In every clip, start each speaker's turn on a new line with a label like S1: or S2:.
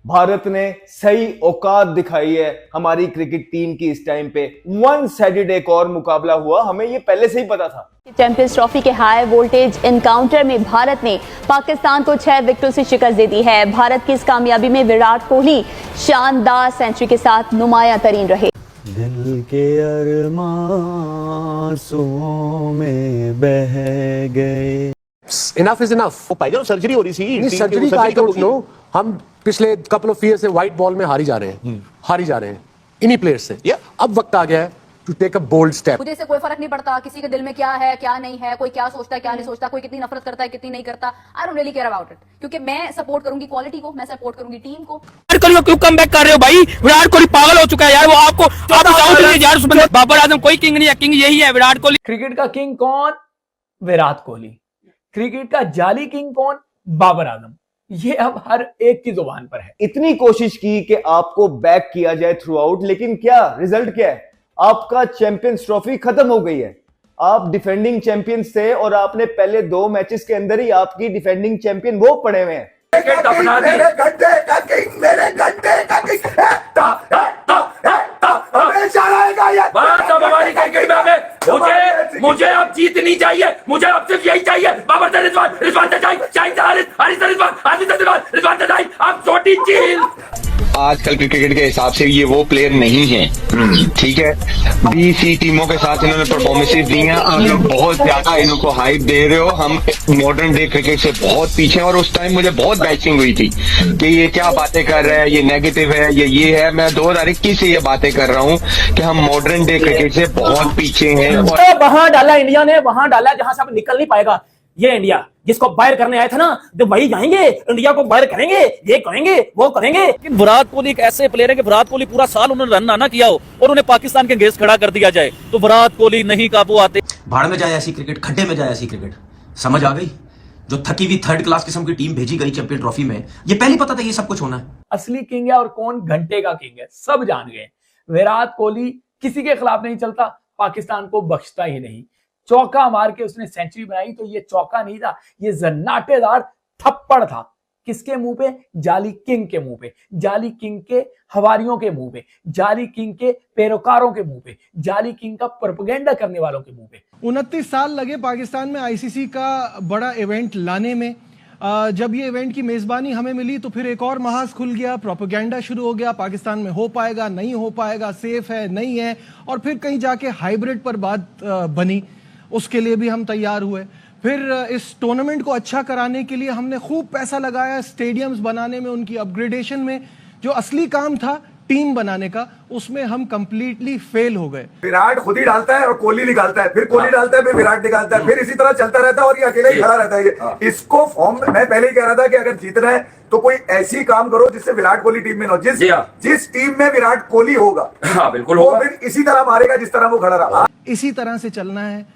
S1: भारत ने सही औकात दिखाई है हमारी क्रिकेट टीम की इस टाइम पे। वन साइडेड एक और मुकाबला हुआ, हमें ये पहले से ही पता था।
S2: चैंपियंस ट्रॉफी के हाई वोल्टेज एनकाउंटर में भारत ने पाकिस्तान को 6 विकेटों से शिकस्त दे दी है। भारत की इस कामयाबी में विराट कोहली शानदार सेंचुरी के साथ नुमाया तरीन रहे।
S3: दिल के अरमां आंसुओं में बह गए।
S4: Enough is enough.
S5: वो पाइजन सर्जरी हो रही थी।
S4: सर्जरी का आई डोंट नो। हम पिछले कपल ऑफ ईयर से व्हाइट बॉल में हारी जा रहे हैं इन्हीं प्लेयर्स से। अब वक्त आ गया है to take a bold step.
S6: मुझे इससे कोई फर्क नहीं पड़ता किसी के दिल में क्या है क्या नहीं है, कोई क्या सोचता है क्या नहीं सोचता, कोई कितनी नफरत करता है कितनी नहीं करता। I don't really care about it, क्योंकि मैं सपोर्ट करूंगी क्वालिटी को, मैं सपोर्ट करूंगी टीम को।
S7: विराट कोहली को क्यों कम बैक कर रहे हो भाई? विराट कोहली पागल हो चुका है यार। वो आपको यार उस बंदे बाबर आजम कोई किंग नहीं है, किंग यही है विराट कोहली।
S8: क्रिकेट का किंग कौन? विराट कोहली। क्रिकेट का जाली किंग कौन? बाबर आजम। ये अब हर एक की जुबान पर है।
S1: इतनी कोशिश की कि आपको बैक किया जाए थ्रू आउट, लेकिन क्या रिजल्ट क्या है? आपका चैंपियंस ट्रॉफी खत्म हो गई है। आप डिफेंडिंग चैंपियंस थे और आपने पहले 2 मैचेस के अंदर ही आपकी डिफेंडिंग चैंपियन वो पड़े हुए हैं।
S7: मुझे अब जीतनी चाहिए, मुझे अब सिर्फ यही चाहिए। बाबर से रिजवान अब छोटी चील।
S9: आजकल क्रिकेट के हिसाब से ये वो प्लेयर नहीं है, ठीक है। 20 टीमों के साथ इन्होंने परफॉर्मेंसेस दी हैं। आप लोग बहुत ज्यादा इनको हाइप दे रहे हो। हम मॉडर्न डे क्रिकेट से बहुत पीछे हैं और उस टाइम मुझे बहुत बैचिंग हुई थी कि ये क्या बातें कर रहे हैं, ये नेगेटिव है, ये है। मैं 2021 से ये बातें कर रहा हूँ कि हम मॉडर्न डे क्रिकेट से बहुत पीछे हैं।
S8: वहां डाला इंडिया ने, वहां डाला जहां से अब निकल नहीं पाएगा। ये इंडिया जिसको बाहर करने आए थे ना, तो वही जाएंगे, इंडिया को बाहर करेंगे, ये करेंगे वो करेंगे।
S7: लेकिन विराट कोहली एक ऐसे प्लेयर है कि विराट कोहली पूरा साल उन्होंने रन ना किया हो और उन्हें पाकिस्तान के अगेंस्ट खड़ा कर दिया जाए तो विराट कोहली नहीं काबू आते।
S10: भाड़ में जाए ऐसी क्रिकेट, खड्डे में जाए ऐसी क्रिकेट। समझ आ गई? जो थकी हुई थर्ड क्लास किस्म की टीम भेजी गई चैंपियन ट्रॉफी में, ये पहले पता था ये सब कुछ होना है।
S8: असली किंग है और कौन घंटे का किंग है सब जान गए। विराट कोहली किसी के खिलाफ नहीं चलता, पाकिस्तान को बख्शता ही नहीं। चौका मार के उसने सेंचुरी बनाई तो ये चौका नहीं था, ये जन्नाटेदार थप्पड़ था। किसके मुंह पे? जाली किंग के मुंह पे, जाली किंग के हवारियों के मुंह पे, जाली किंग के पैरोकारों के मुंह पे, जाली किंग का प्रोपेगेंडा करने वालों के मुंह पे।
S11: 29 साल लगे पाकिस्तान में आईसीसी का बड़ा इवेंट लाने में। जब ये इवेंट की मेजबानी हमें मिली तो फिर एक और महाज खुल गया, प्रोपेगेंडा शुरू हो गया। पाकिस्तान में हो पाएगा नहीं हो पाएगा, सेफ है नहीं है, और फिर कहीं जाके हाइब्रिड पर बात बनी। उसके लिए भी हम तैयार हुए। फिर इस टूर्नामेंट को अच्छा कराने के लिए हमने खूब पैसा लगाया, स्टेडियम्स बनाने में, उनकी अपग्रेडेशन में। जो असली काम था टीम बनाने का, उसमें हम कंप्लीटली फेल हो गए।
S12: विराट खुद ही डालता है और कोहली निकालता है, फिर कोहली डालता है, फिर विराट निकालता है, फिर इसी तरह चलता रहता है और ये अकेले ही खड़ा रहता है। इसको फॉर्म मैं पहले ही कह रहा था कि अगर जीतना है तो कोई ऐसी काम करो जिससे विराट कोहली टीम में हो। जिस टीम में विराट कोहली होगा, बिल्कुल होगा, फिर इसी तरह मारेगा जिस तरह वो खड़ा रहा।
S11: इसी तरह से चलना है।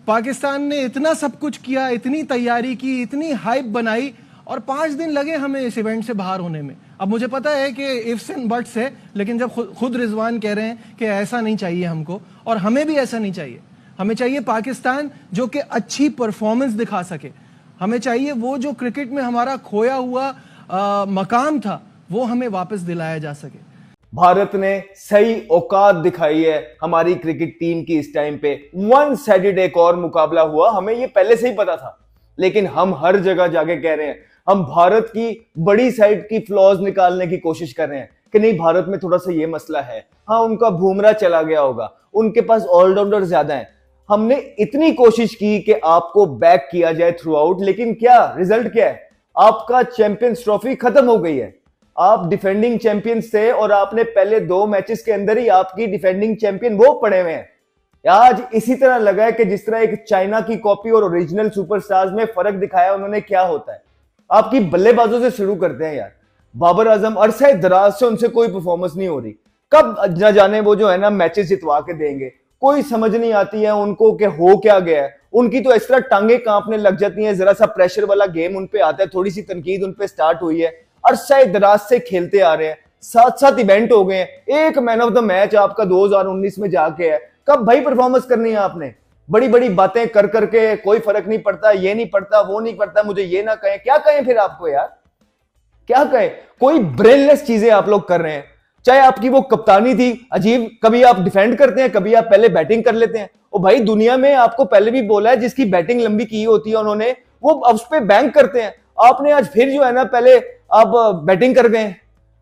S11: पाकिस्तान ने इतना सब कुछ किया, इतनी तैयारी की, इतनी हाइप बनाई, और 5 दिन लगे हमें इस इवेंट से बाहर होने में। अब मुझे पता है कि इफ्स एंड बट्स है, लेकिन जब खुद रिजवान कह रहे हैं कि ऐसा नहीं चाहिए हमको, और हमें भी ऐसा नहीं चाहिए। हमें चाहिए पाकिस्तान जो कि अच्छी परफॉर्मेंस दिखा सके। हमें चाहिए वो जो क्रिकेट में हमारा खोया हुआ मकाम था वो हमें वापस दिलाया जा सके।
S1: भारत ने सही औकात दिखाई है हमारी क्रिकेट टीम की इस टाइम पे। वन साइडेड एक और मुकाबला हुआ, हमें ये पहले से ही पता था, लेकिन हम हर जगह जाके कह रहे हैं, हम भारत की बड़ी साइड की फ्लॉज निकालने की कोशिश कर रहे हैं कि नहीं, भारत में थोड़ा सा ये मसला है। हाँ, उनका बुमराह चला गया होगा, उनके पास ऑलराउंडर ज्यादा हैं। हमने इतनी कोशिश की कि आपको बैक किया जाए थ्रू आउट, लेकिन क्या रिजल्ट क्या है? आपका चैंपियंस ट्रॉफी खत्म हो गई है। आप डिफेंडिंग चैंपियंस थे और आपने पहले 2 मैचेस के अंदर ही आपकी डिफेंडिंग चैंपियन वो पड़े हुए हैं। आज इसी तरह लगा है कि जिस तरह एक चाइना की कॉपी और ओरिजिनल सुपरस्टार्स में फर्क दिखाया उन्होंने, क्या होता है। आपकी बल्लेबाजों से शुरू करते हैं यार। बाबर आजम अरसे दराज से उनसे कोई परफॉर्मेंस नहीं हो रही, कब न जाने वो जो है ना मैचेस जितवा के देंगे। कोई समझ नहीं आती है उनको कि हो क्या गया है। उनकी तो इस तरह टांगे कांपने लग जाती हैं, जरा सा प्रेशर वाला गेम उन पे आता है, थोड़ी सी तनकीद उन पे स्टार्ट हुई है, अरसे दराज से खेलते आ रहे हैं, 7 इवेंट हो गए हैं, एक मैन ऑफ द मैच आपका 2019 में जाके है। कब भाई परफॉर्मेंस करनी है आपने? बड़ी बड़ी बातें कर करके कोई फर्क नहीं पड़ता, ये नहीं पड़ता, वो नहीं पड़ता, मुझे ये ना कहें। क्या कहें फिर आपको यार? क्या कहे, कोई ब्रेनलेस चीजें आप लोग कर रहे हैं। चाहे आपकी वो कप्तानी थी अजीब, कभी आप डिफेंड करते हैं, कभी आप पहले बैटिंग कर लेते हैं। और भाई दुनिया में आपको पहले भी बोला है, जिसकी बैटिंग लंबी की होती है उन्होंने, वो उस पे बैंक करते हैं। आपने आज फिर जो है ना, पहले आप बैटिंग कर गए,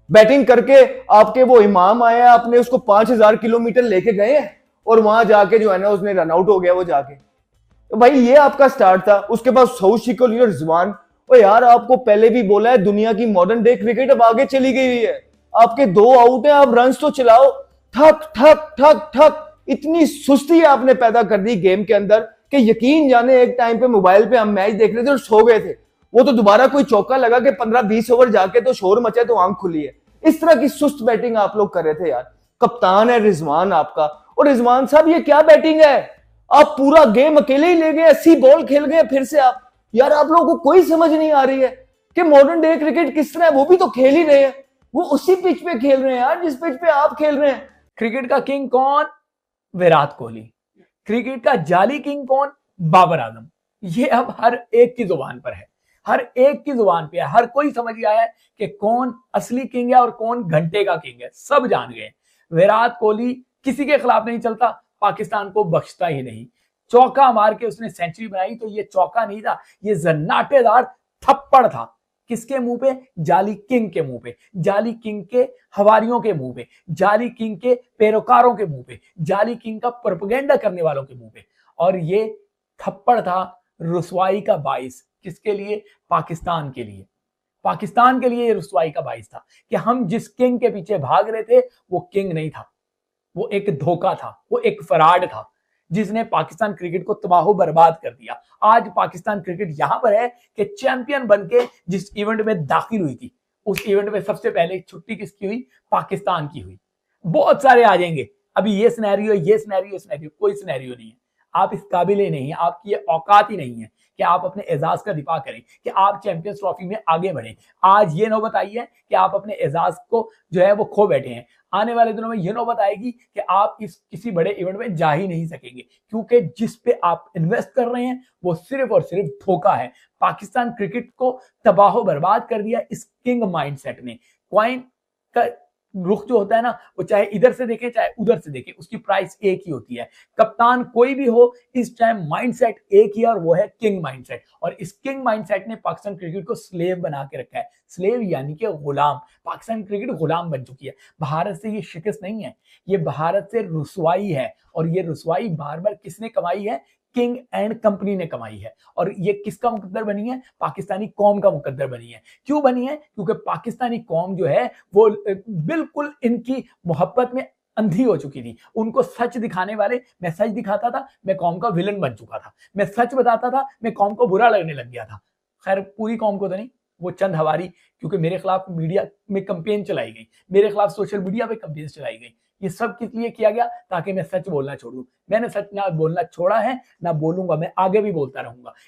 S1: बैटिंग करके आपके वो इमाम आया, आपने उसको 5000 किलोमीटर लेके गए और वहां जाके जो है ना उसने रन आउट हो गया वो जाके। तो भाई ये आपका स्टार्ट था। उसके बाद सऊद शिकोली और रिजवान, और यार आपको पहले भी बोला है दुनिया की मॉडर्न डे क्रिकेट अब आगे चली गई हुई है। आपके 2 आउट है, आप रन तो चलाओ, ठक ठक ठक ठक। इतनी सुस्ती आपने पैदा कर दी गेम के अंदर कि यकीन जाने एक टाइम पे मोबाइल पे हम मैच देख रहे थे और सो गए थे। वो तो दोबारा कोई चौका लगा के 15-20 ओवर जाके तो शोर मचा तो आंख खुली है। इस तरह की सुस्त बैटिंग आप लोग कर रहे थे यार। कप्तान है रिजवान आपका, और रिजवान साहब ये क्या बैटिंग है, आप पूरा गेम अकेले ही ले गए, 80 बॉल खेल गए फिर से आप। यार आप लोगों को कोई समझ नहीं आ रही है कि मॉडर्न डे क्रिकेट किस तरह है। वो भी तो खेल ही रहे हैं, वो उसी पिच पे खेल रहे हैं यार जिस पिच पे आप खेल रहे हैं।
S8: क्रिकेट का किंग कौन? विराट कोहली। क्रिकेट का जाली किंग कौन? बाबर आजम। ये अब हर एक की जुबान पर है, हर एक की जुबान पे है। हर कोई समझ गया है कि कौन असली किंग है और कौन घंटे का किंग है। सब जान गए। विराट कोहली किसी के खिलाफ नहीं चलता, पाकिस्तान को बख्शता ही नहीं। चौका मार के उसने सेंचुरी बनाई तो ये चौका नहीं था, ये जन्नाटेदार थप्पड़ था। किसके मुंह पे? जाली किंग के मुंह पे, जाली किंग के हवारियों के मुंह पे, जाली किंग के पैरोकारों के मुंह पे, जाली किंग का प्रोपेगेंडा करने वालों के मुंह पे। और ये थप्पड़ था रुसवाई का बाइस। किसके लिए? पाकिस्तान के लिए। पाकिस्तान के लिए ये रुसवाई का बाइस था कि हम जिस किंग के पीछे भाग रहे थे वो किंग नहीं था, वो एक धोखा था, वो एक फराड था जिसने पाकिस्तान क्रिकेट को तबाह बर्बाद कर दिया। आज पाकिस्तान क्रिकेट यहां पर है कि चैंपियन बनके जिस इवेंट में दाखिल हुई थी, उस इवेंट में सबसे पहले छुट्टी किसकी हुई? पाकिस्तान की हुई। बहुत सारे आ जाएंगे अभी, ये सिनेरियो, ये सिनेरियो, सिनेरियो, कोई सिनेरियो नहीं है। आप इस काबिल नहीं है, आपकी ये औकात ही नहीं है कि आप अपने एजाज का दिफा करें, कि आप चैंपियंस ट्रॉफी में आगे बढ़ें। आज ये नौबत आई है कि आप अपने एजाज को जो है वो खो बैठे हैं। आने वाले दिनों में ये नौबत आएगी कि आप इस किसी बड़े इवेंट में जा ही नहीं सकेंगे, क्योंकि जिस पे आप इन्वेस्ट कर रहे हैं वो सिर्फ और सिर्फ धोखा है। पाकिस्तान क्रिकेट को तबाह बर्बाद कर दिया इस किंग माइंडसेट ने। कॉइन का रुख जो होता है ना, वो चाहे इधर से देखे चाहे उधर से देखे, उसकी प्राइस एक ही होती है। कप्तान कोई भी हो, इस टाइम माइंडसेट एक ही है और वो है किंग माइंडसेट। और इस किंग माइंडसेट ने पाकिस्तान क्रिकेट को स्लेव बना के रखा है। स्लेव यानी कि गुलाम। पाकिस्तान क्रिकेट गुलाम बन चुकी है। भारत से ये शिकस्त नहीं है, ये भारत से रुसवाई है। और ये रुसवाई बार बार किसने कमाई है? किंग एंड कंपनी ने कमाई है। और ये किसका मुकद्दर बनी है? पाकिस्तानी कौम का मुकद्दर बनी है। क्यों बनी है? क्योंकि पाकिस्तानी कौम जो है वो बिल्कुल इनकी मोहब्बत में अंधी हो चुकी थी। उनको सच दिखाने वाले, मैं सच दिखाता था, मैं कौम का विलन बन चुका था। मैं सच बताता था, मैं कौम को बुरा लगने लग गया था। खैर पूरी कौम को तो नहीं, वो चंद हवारी, क्योंकि मेरे खिलाफ मीडिया में कंपेन चलाई गई, मेरे खिलाफ सोशल मीडिया पे कंपेन चलाई गई। ये सब किस लिए किया गया? ताकि मैं सच बोलना छोड़ूं। मैंने सच ना बोलना छोड़ा है, ना बोलूंगा, मैं आगे भी बोलता रहूंगा।